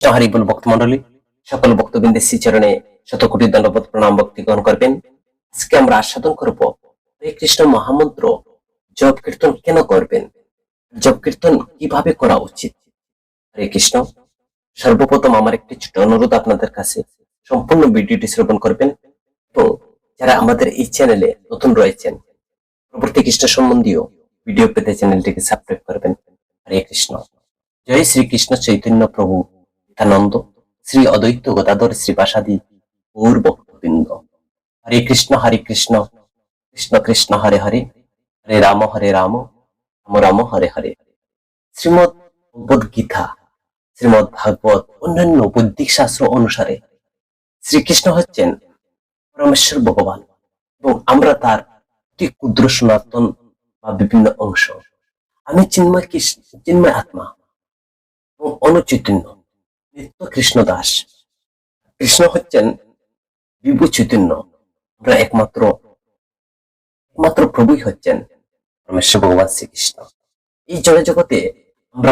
হরিবল ভক্তমন্ডলী, সকল ভক্তবৃন্দের শ্রীচরণে শতকোটি দণ্ডবোধ প্রণাম ভক্তি গ্রহণ করবেন। আজকে আমরা আস্বাদন করব হরে কৃষ্ণ মহামন্ত্র জপ কীর্তন কেন করবেন, জপ কীর্তন কিভাবে করা উচিত। হরে কৃষ্ণ। সর্বপ্রথম আমার একটি ছোট অনুরোধ আপনাদের কাছে, সম্পূর্ণ ভিডিওটি শ্রবণ করবেন এবং যারা আমাদের এই চ্যানেলে নতুন রয়েছেন পরবর্তী কৃষ্ণ সম্বন্ধীয় ভিডিও পেতে চ্যানেলটিকে সাবস্ক্রাইব করবেন। হরে কৃষ্ণ। জয় শ্রীকৃষ্ণ চৈতন্য প্রভু নিত্যানন্দ, শ্রী অদ্বৈত গদাধর শ্রীবাসাদি গৌর ভক্তবৃন্দ। হরে কৃষ্ণ কৃষ্ণ কৃষ্ণ হরে হরে, হরে রাম রাম রাম হরে হরে। শ্রীমৎ ভগবদ গীতা, শ্রীমৎ ভাগবত, অন্যান্য বৈদিক শাস্ত্র অনুসারে শ্রীকৃষ্ণ হচ্ছেন পরমেশ্বর ভগবান এবং আমরা তার একটি ক্ষুদ্র সনাতন বা বিভিন্ন অংশ। আমি চিন্ময় কৃষ্ণ, চিন্ময় আত্মা এবং অনুচৈতন্য নিত্য কৃষ্ণ দাস। কৃষ্ণ হচ্ছেন বিভু চৈতন্য। আমরা একমাত্র প্রভুই হচ্ছেন পরমেশ্বর ভগবান শ্রীকৃষ্ণ। এই জড় জগতে আমরা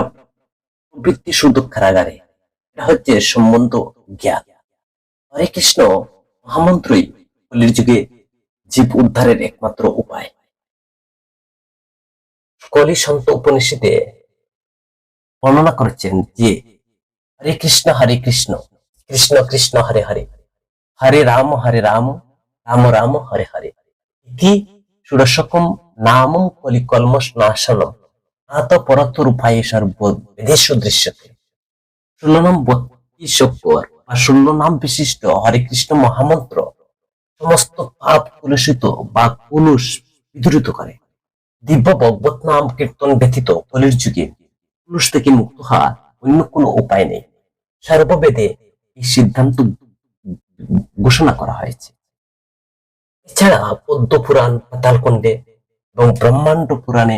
প্রবৃত্তি সুদূর কারাগারে, এটা হচ্ছে সম্বন্ধ জ্ঞান। হরে কৃষ্ণ মহামন্ত্রই কলির যুগে জীব উদ্ধারের একমাত্র উপায়। কলি সন্ত উপনিষদে বর্ণনা করেছেন যে হরে কৃষ্ণ কৃষ্ণ কৃষ্ণ হরে হরে, হরে রাম রাম রাম হরে হরে। ইতি ষোড়শকম নামম কলি কলমশ নাশনম আত পরত রূপায় সর্ববেদেষু দৃশ্যতে। 16 নাম 32 অক্ষর বা 16 নাম বিশিষ্ট হরে কৃষ্ণ মহামন্ত্র সমস্ত পাপ কলুষিত বা কলুষ বিদূরিত করে। দিব্য ভগবত নাম কীর্তন ব্যতীত কলির যুগে কলুষ থেকে মুক্ত হওয়ার অন্য কোনো উপায় নেই। সর্ববেদে এই সিদ্ধান্ত ঘোষণা করা হয়েছে। এছাড়া পদ্ম পুরাণ পাতালখণ্ডে এবং ব্রহ্মাণ্ড পুরাণে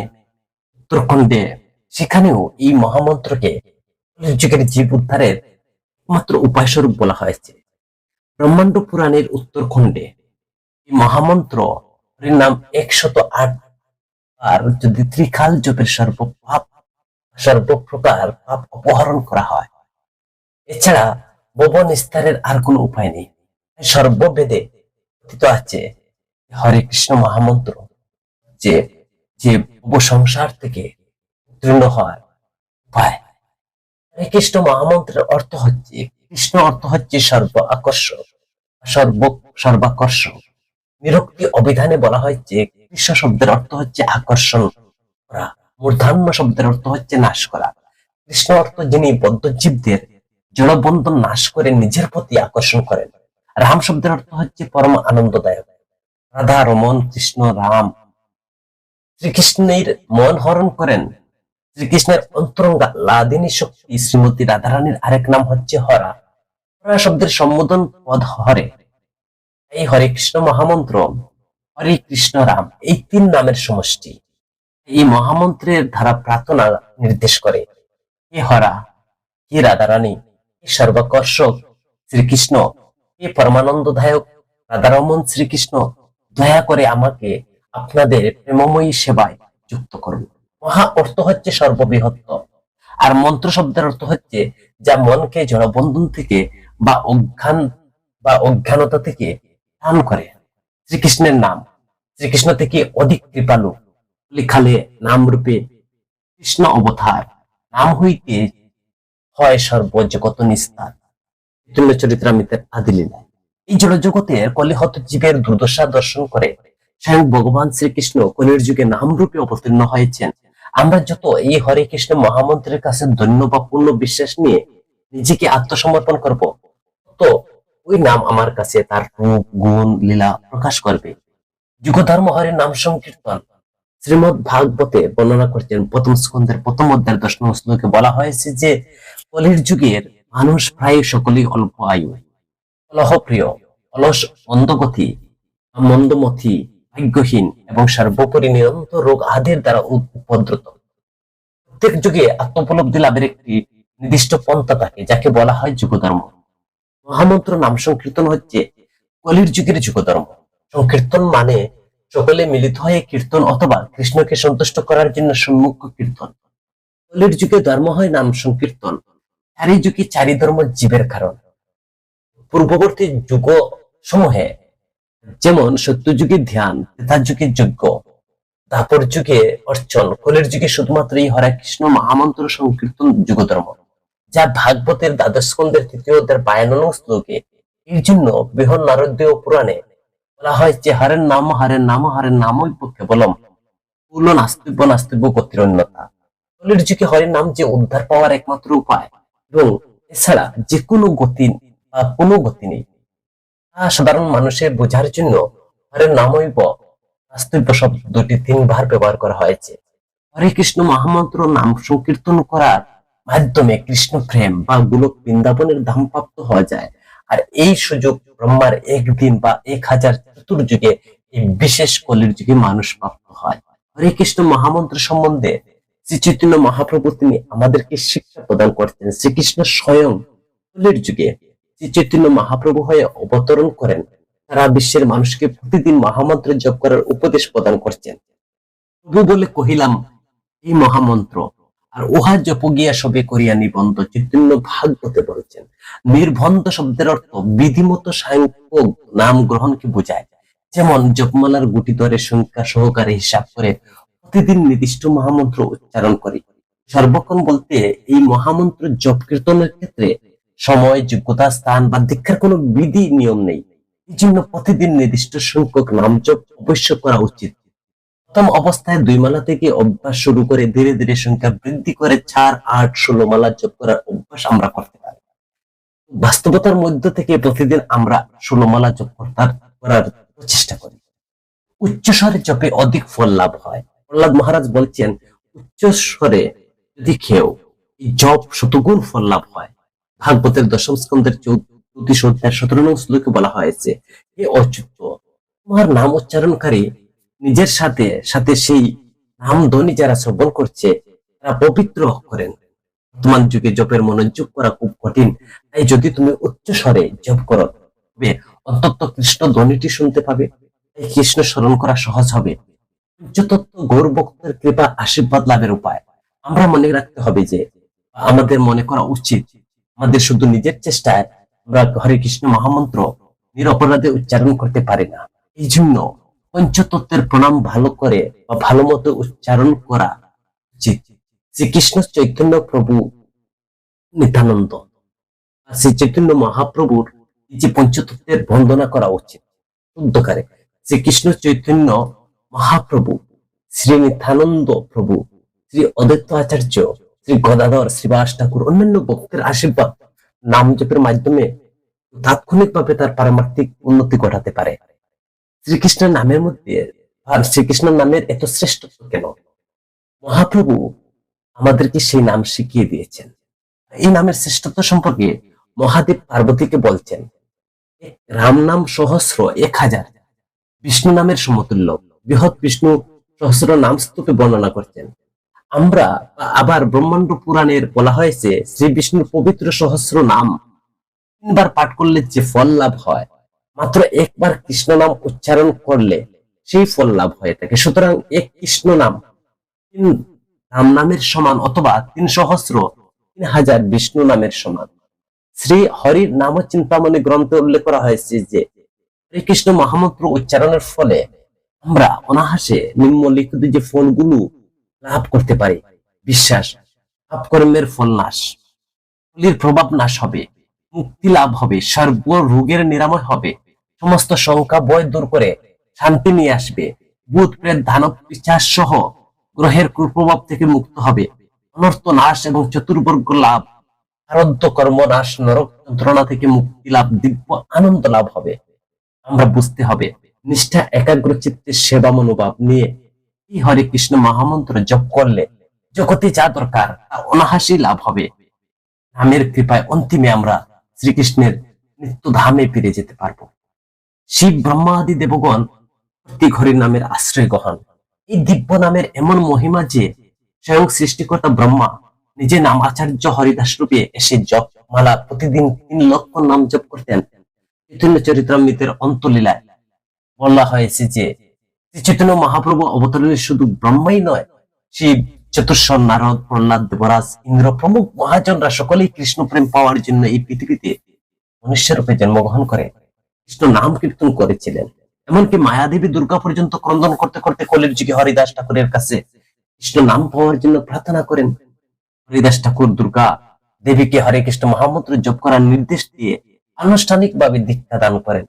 উত্তরখণ্ডে, সেখানেও এই মহামন্ত্রকে কলির যুগের জীব উদ্ধারের একমাত্র উপায় স্বরূপ বলা হয়েছে। ব্রহ্মাণ্ড পুরাণের উত্তরখণ্ডে এই মহামন্ত্র নাম 108 আর যদি ত্রিকাল জপের সর্বপ্রকার পাপ অপহরণ করা হয়। এছাড়া ভব নিস্তারের আর কোনো উপায় নেই। সর্ববেদে কথিত আছে হরে কৃষ্ণ মহামন্ত্র যে ভব সংসার থেকে উত্তীর্ণ হওয়ার উপায়। হরে কৃষ্ণ মহামন্ত্রের অর্থ হচ্ছে, কৃষ্ণ অর্থ হচ্ছে সর্বাকর্ষণ। নিরুক্তি অভিধানে বলা হয়েছে কৃষ্ণ শব্দের অর্থ হচ্ছে আকর্ষণ করা, মূর্ধান্য শব্দের অর্থ হচ্ছে নাশ করা। কৃষ্ণ অর্থ যিনি বদ্ধজীবদের জড়বন্ধন নাশ করে নিজের প্রতি আকর্ষণ করেন। রাম শব্দের অর্থ হচ্ছে পরম আনন্দদায়ক। রাধা রমন কৃষ্ণ রাম, শ্রীকৃষ্ণের মন হরণ করেন। শ্রীকৃষ্ণের অন্তরঙ্গা লাদিনী শক্তি শ্রীমতী রাধারানীর আরেক নাম হচ্ছে হরা। হরা শব্দের সম্বোধন পদ হরে। এই হরে কৃষ্ণ মহামন্ত্র হরে কৃষ্ণ রাম এই 3 নামের সমষ্টি। এই মহামন্ত্রের ধারা প্রার্থনা নির্দেশ করে হে হরা, হে রাধারানী, হে সর্বাকর্ষক শ্রীকৃষ্ণ, হে পরমানন্দদায়ক রাধারমন শ্রীকৃষ্ণ, দয়া করে আমাকে আপনাদের প্রেমময়ী সেবায় যুক্ত করুন। মহা অর্থ হচ্ছে সর্ববৃহৎ, আর মন্ত্র শব্দের অর্থ হচ্ছে যা মনকে জড়বন্ধন থেকে বা অজ্ঞানতা থেকে দান করে। শ্রীকৃষ্ণের নাম, শ্রীকৃষ্ণ থেকে অধিক কৃপালু লিখালে নাম রূপে কৃষ্ণ অবতার। নাম হইতে হয় সর্বজগত নিস্তার। চরিত্রামৃতের আদিলীলায় এই জড় জগতের কলিহত জীবের দুর্দশা দর্শন করে স্বয়ং ভগবান শ্রীকৃষ্ণ কলির যুগে নাম রূপে অবতীর্ণ হয়েছেন। আমরা যত এই হরে কৃষ্ণ মহামন্ত্রের কাছে ধন্য বা পূর্ণ বিশ্বাস নিয়ে নিজেকে আত্মসমর্পণ করব, তো ওই নাম আমার কাছে তার রূপ গুণ লীলা প্রকাশ করবে। যুগধর্ম হরে নাম সংকীর্তন শ্রীমৎ ভাগবতে বর্ণনা করছেন। 1ম স্কন্ধের 1ম অধ্যায়ের 10 নম্বর শ্লোকে বলা হয়েছে যে কলির যুগের মানুষ প্রায় সকলেই অল্প আয়ু, কলহপ্রিয়, অলস, অন্ধগতি, মন্দমথী, ভাগ্যহীন এবং সর্বোপরি নিরন্তর রোগ আদির দ্বারা উপদ্রুত। প্রত্যেক যুগে আত্মোপলব্ধি লাভের একটি নির্দিষ্ট পন্থা থাকে, যাকে বলা হয় যুগধর্ম। মহামন্ত্র নাম সংকীর্তন হচ্ছে কলির যুগের যুগধর্ম। সংকীর্তন মানে সকলে মিলিত হয়ে কীর্তন অথবা কৃষ্ণকে সন্তুষ্ট করার জন্য সম্মুখ কীর্তন। কলির যুগে ধর্ম হয় নাম সংকীর্তন। চারি যুগে চারি ধর্ম জীবের কারণ। পূর্ববর্তী যুগ সমূহে যেমন সত্যযুগে ধ্যান, ত্রেতা যুগে যজ্ঞ, দ্বাপর যুগে অর্চন, কলির যুগে শুধুমাত্র এই হরে কৃষ্ণ মহামন্ত্র সংকীর্তন যুগ ধর্ম, যা ভাগবতের দ্বাদশ স্কন্ধের 3য় অধ্যায়ের 52 শ্লোকে। এর জন্য বৃহৎ নারদীয় পুরাণে বলা হয় যে হরের নাম হরের নাম হরের নামই পক্ষে বলম পূর্ণ নাস্তিব্য নাস্তিব্য গতির অন্যতা। কলির যুগে হরের নাম যে উদ্ধার পাওয়ার একমাত্র উপায়, এবং এছাড়া যে কোনো গতি বা কোনো গতি নেই, তা সাধারণ মানুষের বোঝার জন্য হরের নামৈব নাস্তিব্য শব্দটি 3বার ব্যবহার করা হয়েছে। হরে কৃষ্ণ মহামন্ত্র নাম সংকীর্তন করার মাধ্যমে কৃষ্ণ প্রেম বা গোলক বৃন্দাবনের ধাম প্রাপ্ত হওয়া যায়। আর এই সুযোগ ব্রহ্মার 1 দিন বা 1000 চতুর্যুগে এই বিশেষ কলির যুগে মানুষ প্রাপ্ত হয়। হরে কৃষ্ণ মহামন্ত্র সম্বন্ধে শ্রী চৈতন্য মহাপ্রভু তিনি আমাদেরকে শিক্ষা প্রদান করতেন। শ্রীকৃষ্ণ স্বয়ং কলির যুগে শ্রী চৈতন্য মহাপ্রভু হয়ে অবতরণ করেন, সারা বিশ্বের মানুষকে প্রতিদিন মহামন্ত্র জপ করার উপদেশ প্রদান করছেন। প্রভু বলে কহিলাম এই মহামন্ত্র, আর উহা জপ গিয়া সবে করিয়া নিবন্ধ। চৈতন্য ভাগবতে বলছেন নির্বন্ধ শব্দের অর্থ বিধিমত সাংখ্য নাম গ্রহণকে বোঝায়। যেমন জপমালার গুটি ধরে সংখ্যা সহকারে হিসাব করে প্রতিদিন নির্দিষ্ট মহামন্ত্র উচ্চারণ করি। সর্বক্ষণ বলতে এই মহামন্ত্র জপ কীর্তনের ক্ষেত্রে সময়, যোগ্যতা, স্থান বা দীক্ষার কোনো বিধি নিয়ম নেই। এই জন্য প্রতিদিন নির্দিষ্ট সংখ্যক নাম জপ অবশ্য করা উচিত। প্রথম অবস্থায় 2 মালা থেকে অভ্যাস শুরু করে ধীরে ধীরে সংখ্যা বৃদ্ধি করে 4, 8, 16 মালা জপ করার অভ্যাস আমরা করতে পারি। বাস্তবতার মধ্য থেকে প্রতিদিন আমরা 16 মালা জপ করার চেষ্টা করি। উচ্চ স্বরে জপে অধিক ফল লাভ হয়। প্রহ্লাদ মহারাজ বলছেন উচ্চ স্বরে যদি কেউ এই জপ শতগুণ ফল লাভ হয়। ভাগবতের 10ম স্কন্ধের 34 অধ্যায়ের 17 নং শ্লোকে বলা হয়েছে, হে অচ্যুত, তোমার নাম উচ্চারণকারী নিজের সাথে সাথে সেই নাম ধ্বনি যারা শ্রবণ করছে তারা পবিত্র করেন। বর্তমান যুগে জপের মনোযোগ করা খুব কঠিন, তাই যদি তুমি উচ্চ স্বরে জপ করো তবে অন্তত কৃষ্ণ ধ্বনিটি শুনতে পাবে, তাই কৃষ্ণ স্মরণ করা সহজ হবে। পঞ্চতত্ত্ব গৌর ভক্তের কৃপা আশীর্বাদ লাভের উপায় আমরা মনে রাখতে হবে যে আমাদের মনে করা উচিত আমাদের শুধু নিজের চেষ্টায় আমরা হরে কৃষ্ণ মহামন্ত্র নিরপরাধে উচ্চারণ করতে পারি না। এই জন্য পঞ্চতত্ত্বের প্রণাম ভালো করে বা ভালো মতো উচ্চারণ করা উচিত। শ্রীকৃষ্ণ চৈতন্য প্রভু নিত্যানন্দ, শ্রী চৈতন্য মহাপ্রভুর যে পঞ্চতত্ত্বের বন্দনা করা উচিত শুদ্ধকারে। শ্রীকৃষ্ণ চৈতন্য মহাপ্রভু, শ্রী নিত্যানন্দ প্রভু, শ্রী অদ্বৈত আচার্য, শ্রী গদাধর, শ্রীবাস ঠাকুর, অন্যান্য ভক্তের আশীর্বাদ নাম জপের মাধ্যমে তাৎক্ষণিকভাবে তার পারমার্থিক উন্নতি ঘটাতে পারে। শ্রীকৃষ্ণের নামের মধ্যে আর শ্রীকৃষ্ণের নামের এত শ্রেষ্ঠত্ব কেন? মহাপ্রভু আমাদেরকে সেই নাম শিখিয়ে দিয়েছেন। এই নামের শ্রেষ্ঠত্ব সম্পর্কে মহাদেব পার্বতীকে বলছেন, রাম নাম সহস্র 1000 বিষ্ণু নামের সমতুল্য। বৃহৎ বিষ্ণু সহস্র নাম স্তূপে বর্ণনা করছেন। আমরা আবার ব্রহ্মাণ্ড পুরাণের বলা হয়েছে শ্রী বিষ্ণুর পবিত্র সহস্র নাম 3 বার পাঠ করলে যে ফল লাভ হয়, মাত্র 1 বার কৃষ্ণ নাম উচ্চারণ করলে সেই ফল লাভ হয়ে থাকে। সুতরাং এক কৃষ্ণ নাম 3 রাম নামের সমান, অথবা 3 সহস্র 3000 বিষ্ণু নামের সমান। শ্রী হরির নাম চিন্তামণি গ্রন্থে উল্লেখ করা হয়েছে যে শ্রীকৃষ্ণ মহামন্ত্র উচ্চারণের ফলে আমরা অনায়াসে নিম্নলিখিত যে ফলগুলো লাভ করতে পারি। বিশ্বাস, পাপ কর্মের ফল নাশ, ফলের প্রভাব নাশ হবে, মুক্তি লাভ হবে, সর্ব রোগের নিরাময় হবে, সমস্ত শঙ্কা ভয় দূর করে শান্তি নিয়ে আসবে, ভূত প্রেত দানব পিশাচ সহ গ্রহের কুপ্রভাব থেকে মুক্ত হবে, অনর্থ নাশ এবং চতুর্বর্গ লাভ, আরাধ্য কর্ম নাশ, নরক যন্ত্রণা থেকে মুক্তি লাভ, দিব্য আনন্দ লাভ হবে। আমরা বুঝতে হবে নিষ্ঠা একাগ্র চিত্তের সেবা মনোভাব নিয়ে এই হরে কৃষ্ণ মহামন্ত্র জপ করলে জগতে যা দরকার তা অনায়াসেই লাভ হবে। নামের কৃপায় অন্তিমে আমরা শ্রীকৃষ্ণের নিত্য ধামে ফিরে যেতে পারবো। শিব ব্রহ্মা আদি দেবগণ প্রত্যেক হরির নামের আশ্রয় গ্রহণ। এই দিব্য নামের এমন মহিমা যে স্বয়ং সৃষ্টিকর্তা ব্রহ্মা নিজে নাম আচার্য হরিদাস রূপে এসে জপ মালা প্রতিদিন 3 লক্ষ নাম জপ করতেন। চৈতন্য চরিতামৃতের অন্তলীলায় বলা হয়েছে যে শ্রী চৈতন্য মহাপ্রভু অবতরণে শুধু ব্রহ্মাই নয়, শিব, চতুর্শন, নারদ, প্রহ্লাদ, দেবরাজ, ইন্দ্র প্রমুখ মহাজনরা সকলেই কৃষ্ণ প্রেম পাওয়ার জন্য এই পৃথিবীতে মনুষ্য রূপে জন্মগ্রহণ করে কৃষ্ণ নাম কীর্তন করেছিলেন। এমনকি মায়াদেবী দুর্গা পর্যন্ত ক্রন্দন করতে করতে কলির যুগে হরিদাস ঠাকুরের কাছে কৃষ্ণ নাম পাওয়ার জন্য প্রার্থনা করেন। হরিদাস ঠাকুর দুর্গা দেবীকে হরে কৃষ্ণ মহামন্ত্র জপ করার নির্দেশ দিয়ে আনুষ্ঠানিকভাবে দীক্ষা দান করেন।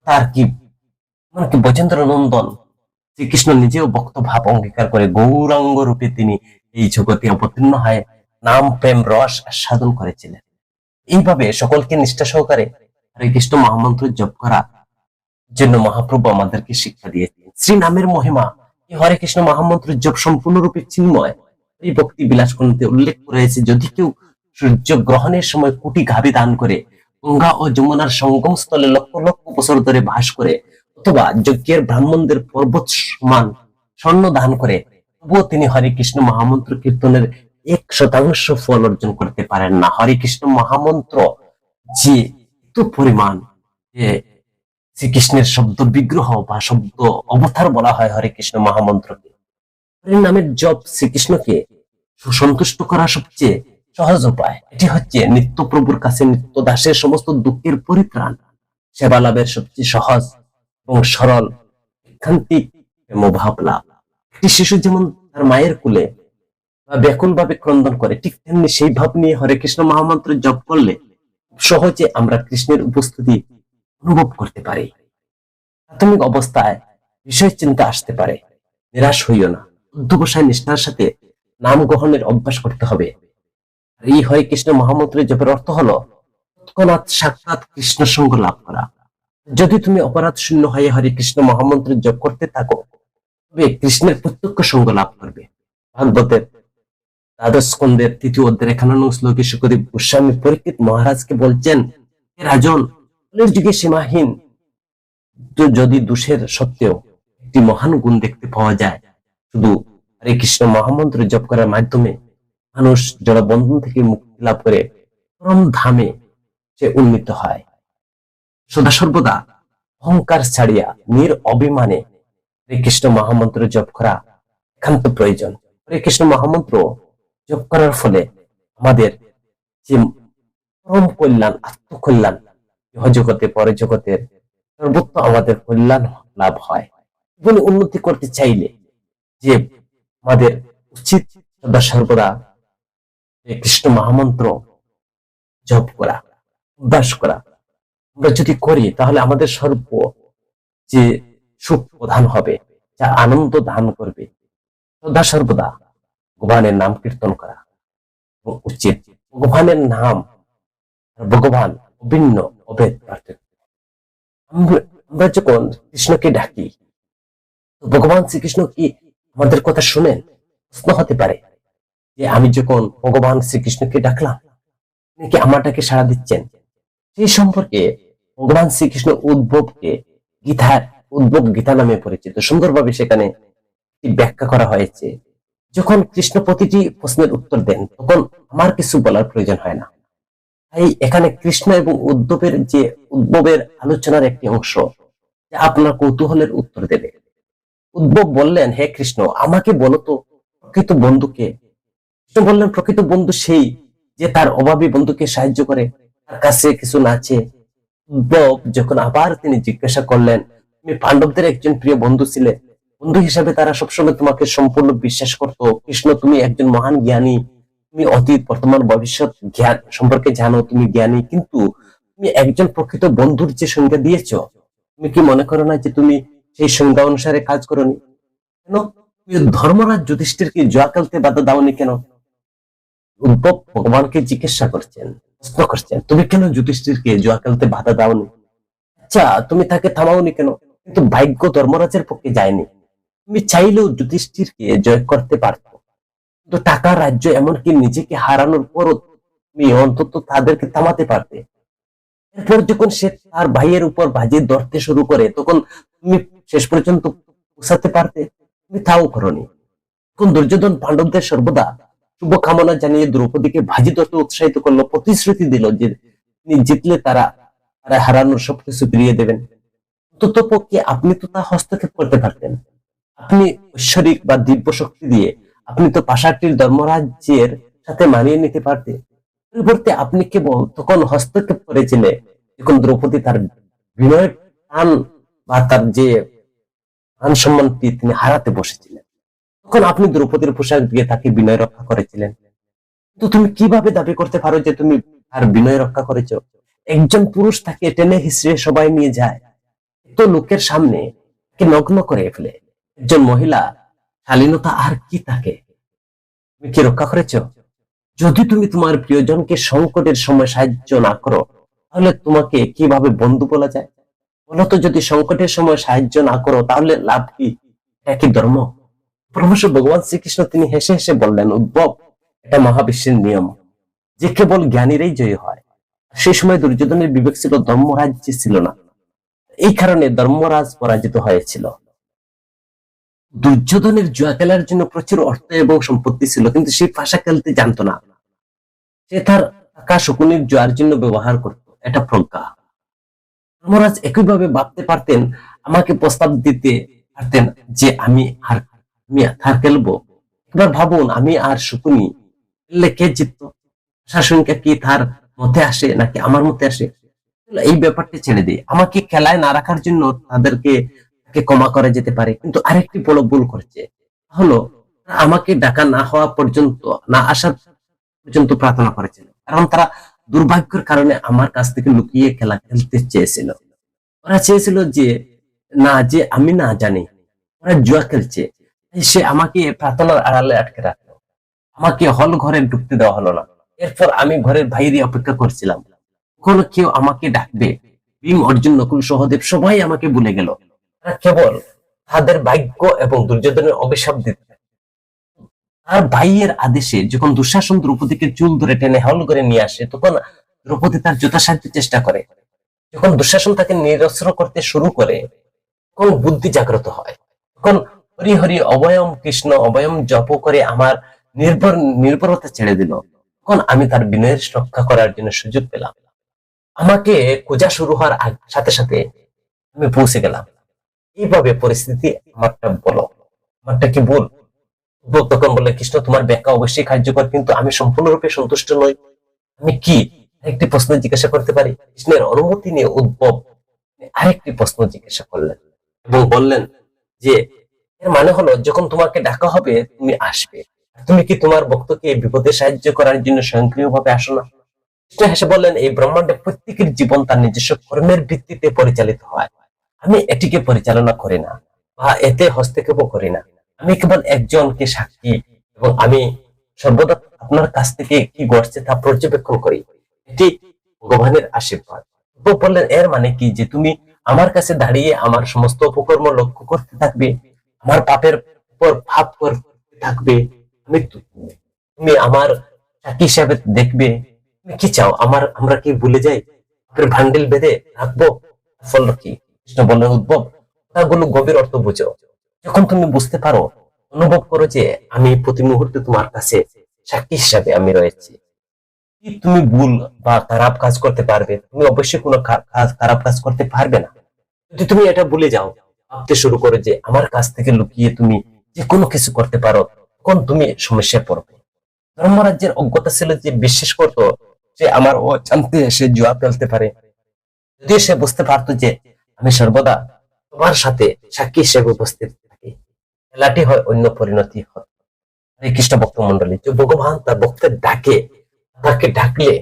তার কি এমনকি ব্রজেন্দ্র নন্দন শ্রীকৃষ্ণ নিজেও ভক্ত ভাব অঙ্গীকার করে গৌরাঙ্গ রূপে তিনি এই জগতে অবতীর্ণ হয়ে নাম প্রেম রস আস্বাদন করেছিলেন। এইভাবে সকলকে নিষ্ঠা সহকারে হরে কৃষ্ণ মহামন্ত্র জপ করা জন্য মহাপ্রভু আমাদেরকে শিক্ষা দিয়েছেন। শ্রী নামের মহিমা এই হরে কৃষ্ণ মহামন্ত্র জপ সম্পূর্ণরূপে চিন্ময়। এই ভক্তি বিলাস গ্রন্থে উল্লেখ করেছে, যদি কেউ সূর্য গ্রহণের সময় কোটি গাভী দান করে, গঙ্গা ও যমুনার সঙ্গম স্থলে লক্ষ লক্ষ বছর ধরে বাস করে, অথবা যজ্ঞের ব্রাহ্মণদের পর্বত সমান স্বর্ণ দান করে, তবুও তিনি হরে কৃষ্ণ মহামন্ত্র কীর্তনের 1% ফল অর্জন করতে পারেন না। হরে কৃষ্ণ মহামন্ত্র যে এত পরিমাণ, যে শ্রীকৃষ্ণের শব্দ বিগ্রহ বা শব্দ অবতার বলা হয় হরে কৃষ্ণ মহামন্ত্রকে। হরি নামের জপ শ্রীকৃষ্ণকে সুসন্তুষ্ট করা সবচেয়ে সহজ উপায়। এটি হচ্ছে নিত্য প্রভুর কাছে নিত্য দাসের সমস্ত দুঃখের পরিত্রাণ, সেবা লাভের সবচেয়ে সহজ এবং সরল ঐকান্তিক প্রেমভাব লাভ। একটি শিশু যেমন তার মায়ের কোলে বা ব্যাকুল ভাবে ক্রন্দন করে, ঠিক তেমনি সেই ভাব নিয়ে হরে কৃষ্ণ মহামন্ত্র জপ করলে সহজে আমরা কৃষ্ণের উপস্থিতি অনুভব করতে পারি। প্রাথমিক অবস্থায় বিষয় চিন্তা আসতে পারে, নিরাশ হইও না। অধ্যবসায় নিষ্ঠার সাথে নাম গ্রহণের অভ্যাস করতে হবে। এই হরে কৃষ্ণ মহামন্ত্রের জপের অর্থ হলো তৎক্ষণাৎ সাক্ষাৎ কৃষ্ণ সঙ্গ লাভ করা। যদি তুমি অপরাধ শূন্য হয়ে হরে কৃষ্ণ মহামন্ত্রের জপ করতে থাকো, তবে কৃষ্ণের প্রত্যক্ষ সঙ্গ লাভ করবে। ভাগবতের দ্বাদশ স্কন্ধের 3য় অধ্যায়ের 51 শ্লোকে শুকদেব গোস্বামী পরীক্ষিত মহারাজকে বলছেন, হে রাজন, কলির যুগে সীমাহীন যদি দোষের সত্ত্বেও একটি মহান গুণ দেখতে পাওয়া যায়, শুধু হরে কৃষ্ণ মহামন্ত্র জপ করার মাধ্যমে মানুষ জড় বন্ধন থেকে মুক্তি লাভ করে পরম ধামে সে উন্নীত হয়। সদা সর্বদা অহংকার ছাড়িয়া নির অভিমানে হরে কৃষ্ণ মহামন্ত্র জপ করা একান্ত প্রয়োজন। হরে কৃষ্ণ মহামন্ত্র জপ করার ফলে আমাদের যে পরম কল্যাণ, আত্মকল্যাণ, জগতে পরে জগতের সর্বত্র আমাদের কল্যাণ লাভ হয়। জীবনে উন্নতি করতে চাইলে যে আমাদের উচিত সদা সর্বদা কৃষ্ণ মহামন্ত্র জপ করা, অভ্যাস করা। আমরা যদি করি তাহলে আমাদের সর্ব যে সুখ প্রদান হবে, যা আনন্দ দান করবে। সদা সর্বদা ভগবানের নাম কীর্তন করা উচিত। ভগবানের নাম আর ভগবান অভিন্ন, অভেদ পার্থক্য। আমরা যখন কৃষ্ণকে ডাকি, ভগবান শ্রীকৃষ্ণ কি আমাদের কথা শুনেন? প্রশ্ন হতে পারে যে আমি যখন ভগবান শ্রীকৃষ্ণকে ডাকলাম, তিনি কি আমার ডাকে সাড়া দিচ্ছেন? সেই সম্পর্কে ভগবান শ্রীকৃষ্ণ উদ্ভবকে উদ্ভব গীতা নামে পরিচিত সুন্দরভাবে সেখানে ব্যাখ্যা করা হয়েছে। যখন কৃষ্ণ প্রতিটি প্রশ্নের উত্তর দেন, তখন আমার কিছু বলার প্রয়োজন হয় না। তাই এখানে কৃষ্ণ এবং উদ্ভবের আলোচনার একটি অংশ যা আপনার কৌতূহলের উত্তর দেবে। উদ্ভব বললেন, হে কৃষ্ণ, আমাকে বলো তো প্রকৃত বন্ধুকে। কৃষ্ণ বললেন, প্রকৃত বন্ধু সেই যে তার অভাবী বন্ধুকে সাহায্য করে, তার কাছে কিছু না চেয়ে। উদ্ভব যখন আবার তিনি জিজ্ঞাসা করলেন, তুমি পাণ্ডবদের একজন প্রিয় বন্ধু ছিলে, বন্ধু হিসাবে তারা সবসময় তোমাকে সম্পূর্ণ বিশ্বাস করত। কৃষ্ণ, তুমি একজন মহান জ্ঞানী, তুমি অতীত বর্তমান ভবিষ্যৎ জ্ঞান সম্পর্কে জানো, তুমি জ্ঞানী, কিন্তু তুমি একজন প্রকৃত বন্ধুর যে সংজ্ঞা দিয়েছ, তুমি কি মনে করো না যে তুমি সেই সংজ্ঞা অনুসারে কাজ করনি? কেন তুমি ধর্মরাজ যুধিষ্ঠিরকে জুয়া খেলতে বাধা দাওনি কেন? উদ্ভব ভগবানকে জিজ্ঞাসা করছেন, প্রশ্ন করছেন, তুমি কেন যুধিষ্ঠিরকে জুয়া খেলতে বাধা দাওনি? আচ্ছা, তুমি তাকে থামাওনি কেন? কিন্তু ভাগ্য ধর্মরাজের পক্ষে যায়নি। তুমি চাইলেও যুধিষ্ঠিরকে জয় করতে পারতো, কিন্তু টাকা, রাজ্য, এমনকি নিজেকে হারানোর পরও তুমি অন্তত তাদেরকে থামাতে পারতে। এরপর যখন সে তার ভাইয়ের উপর বাজি ধরতে শুরু করে, তখন তুমি শেষ পর্যন্ত পৌঁছাতে পারতে, তুমি তাও করনি। তখন দুর্যোধন পাণ্ডবদের সর্বদা শুভকামনা জানিয়ে দ্রৌপদীকে বাজি ধরতে উৎসাহিত করলো, প্রতিশ্রুতি দিল যে তিনি জিতলে তারা হারানোর সবকিছু ফিরিয়ে দেবেন। অন্ততপক্ষে আপনি তো তা হস্তক্ষেপ করতে পারতেন। আপনি ঐশ্বরিক বা দিব্য শক্তি দিয়ে আপনি তো পাশাটির ধর্মরাজ্যের সাথে মানিয়ে নিতে পারতেন। পরিবর্তে আপনি কেবল তখন হস্তক্ষেপ করেছিলেন যখন দ্রৌপদী তার বিনয়ের টান বা তার যে মান সম্মানটি তিনি হারাতে বসেছিলেন, তখন আপনি দ্রৌপদীর পোশাক দিয়ে তাকে বিনয় রক্ষা করেছিলেন। তো তুমি কিভাবে দাবি করতে পারো যে তুমি তার বিনয় রক্ষা করেছো? একজন পুরুষ তাকে টেনে হিসড়ে সবাই নিয়ে যায়, তো লোকের সামনে তাকে নগ্ন করে ফেলে। একজন মহিলা শালীনতা আর কি থাকে, তুমি কি রক্ষা করেছো? যদি তুমি তোমার প্রিয়জনকে সংকটের সময় সাহায্য না করো, তাহলে তোমাকে কিভাবে বন্ধু বলা যায়? বলতো, যদি সংকটের সময় সাহায্য না করো তাহলে লাভ কি? এটা কি ধর্ম? প্রফেসর ভগবান শ্রীকৃষ্ণ তিনি হেসে হেসে বললেন, উদ্ভব, এটা মহাবিশ্বের নিয়ম যে কেবল জ্ঞানীরাই জয়ী হয়। সেই সময় দুর্যোধনের বিবেক ছিল, ধর্মরাজ্য ছিল না। এই কারণে ধর্মরাজ পরাজিত হয়েছিল। দুর্যোধনের জুয়া খেলার জন্য প্রচুর অর্থ এবং সম্পত্তি ছিল, কিন্তু সে পাশা খেলতে জানতো না। সে তার টাকা শকুনির জুয়ার জন্য ব্যবহার করত। এটা প্রজ্ঞা। ধর্মরাজ একইভাবে ভাবতে পারতেন, আমাকে প্রস্তাব দিতে পারতেন যে আমি আর খেলবো। এবার ভাবুন, আমি আর শকুনি খেললে কে জিতত? শাসনকে কি তার মতে আসে নাকি আমার মতে আসে? এই ব্যাপারটা ছেড়ে দিই, আমাকে খেলায় না রাখার জন্য তাদেরকে ক্ষমা করা যেতে পারে, কিন্তু আরেকটি বড় ভুল করছে, হলো আমাকে ডাকা না হওয়া পর্যন্ত, না আসা পর্যন্ত প্রার্থনা করেছিল। কারণ তারা দুর্ভাগ্যের কারণে আমার কাছ থেকে লুকিয়ে খেলা খেলতে চেয়েছিল। ওরা চেয়েছিল যে আমি না জানি ওরা জুয়া খেলছে, সে আমাকে প্রার্থনার আড়ালে আটকে রাখলো। আমাকে হল ঘরে ঢুকতে দেওয়া হলো না। এরপর আমি ঘরের বাইরে অপেক্ষা করছিলাম, কখনো কেউ আমাকে ডাকবে। ভীম, অর্জুন, নকুল, সহদেব সবাই আমাকে ভুলে গেল। তারা কেবল তাদের ভাগ্য এবং দুর্যোধনের অভিশাপ দিতে। তার ভাইয়ের আদেশে যখন দুঃশাসন দ্রৌপদীকে চুল ধরে টেনে হল করে নিয়ে আসে, তখন দ্রৌপদী তার যথাসাধ্য চেষ্টা করে। যখন দুঃশাসন তাকে নিরস্ত্র করতে শুরু করে, তখন বুদ্ধি জাগ্রত হয়। তখন হরি হরি অভয়ম কৃষ্ণ অভয়ম জপ করে আমার নির্ভরতা ছেড়ে দিল। তখন আমি তার বিনয়ের রক্ষা করার জন্য সুযোগ পেলাম। আমাকে খোঁজা শুরু হওয়ার সাথে সাথে আমি পৌঁছে গেলাম। এইভাবে পরিস্থিতি আমারটা বলো, আমারটা কি ভুল? তখন বলে, কৃষ্ণ, তোমার ব্যাখ্যা অবশ্যই কার্যকর, কিন্তু আমি সম্পূর্ণরূপে সন্তুষ্ট নই। আমি কি আরেকটি প্রশ্ন জিজ্ঞাসা করতে পারি? কৃষ্ণের অনুমতি নিয়ে উদ্ভব আরেকটি প্রশ্ন জিজ্ঞাসা করলেন এবং বললেন যে, এর মানে হলো, যখন তোমাকে ডাকা হবে তুমি আসবে, তুমি কি তোমার ভক্তকে বিপদে সাহায্য করার জন্য স্বয়ংক্রিয়ভাবে আসো না? কৃষ্ণ হেসে বললেন, এই ব্রহ্মাণ্ডে প্রত্যেকের জীবন তার নিজস্ব কর্মের ভিত্তিতে পরিচালিত হয়। আমি এটিকে পরিচালনা করি না বা এতে হস্তক্ষেপ করি না। আমি কেবল একজনকে সাক্ষী, এবং আমি সর্বদা আপনার কাছ থেকে কি ঘটছে তা পর্যবেক্ষণ করি। এটি ভগবানের আশীর্বাদ। বললেন, এর মানে কি যে তুমি আমার কাছে দাঁড়িয়ে আমার সমস্ত অপকর্ম লক্ষ্য করতে থাকবে, আমার পাপের উপর পাপ করতে থাকবে, তুমি আমার সাক্ষী হিসাবে দেখবে? তুমি কি চাও, আমরা কি ভুলে যাই? ভান্ডিল বেঁধে রাখবো? ফল কি? কৃষ্ণ বললেন, উদ্ভব, কথাগুলো গভীর অর্থ বুঝো। যখন তুমি বুঝতে পারো, অনুভব করো যে আমি প্রতি মুহূর্তে তোমার কাছে সাক্ষী হিসাবে আমি রয়েছি, তুমি ভুল বা খারাপ কাজ করতে পারবে? তুমি অবশ্যই কোনো খারাপ কাজ করতে পারবে না। যদি তুমি এটা ভুলে যাও, ভাবতে শুরু করো যে আমার কাছ থেকে লুকিয়ে তুমি যে কোনো কিছু করতে পারো, তখন তুমি সমস্যায় পড়বে। ধর্মরাজ্যের অজ্ঞতা ছিল যে বিশ্বাস করতো যে আমার ও জানতে সে জুয়া ফেলতে পারে। যদিও সে বুঝতে পারতো যে আমি সর্বদা তোমার সাথে সাক্ষী হিসেবে উপস্থিত থাকি, খেলাটি হয় অন্য পরিণতি হয়। হরে কৃষ্ণ ভক্ত মন্ডলী, যে ভগবান তার ভক্তের তাকে ডাকলে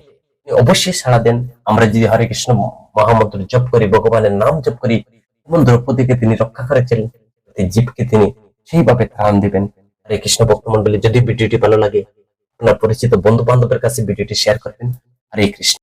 অবশ্যই সাড়া দেন। আমরা যদি হরে কৃষ্ণ মহামন্ত্র জপ করি, ভগবানের নাম জপ করি, এমন দ্রৌপদীকে তিনি রক্ষা করেছিলেন, জীবকে তিনি সেইভাবে ত্রাণ দিবেন। হরে কৃষ্ণ ভক্ত মন্ডলী, যদি ভিডিওটি ভালো লাগে, আপনার পরিচিত বন্ধু বান্ধবের কাছে ভিডিওটি শেয়ার করবেন। হরে কৃষ্ণ।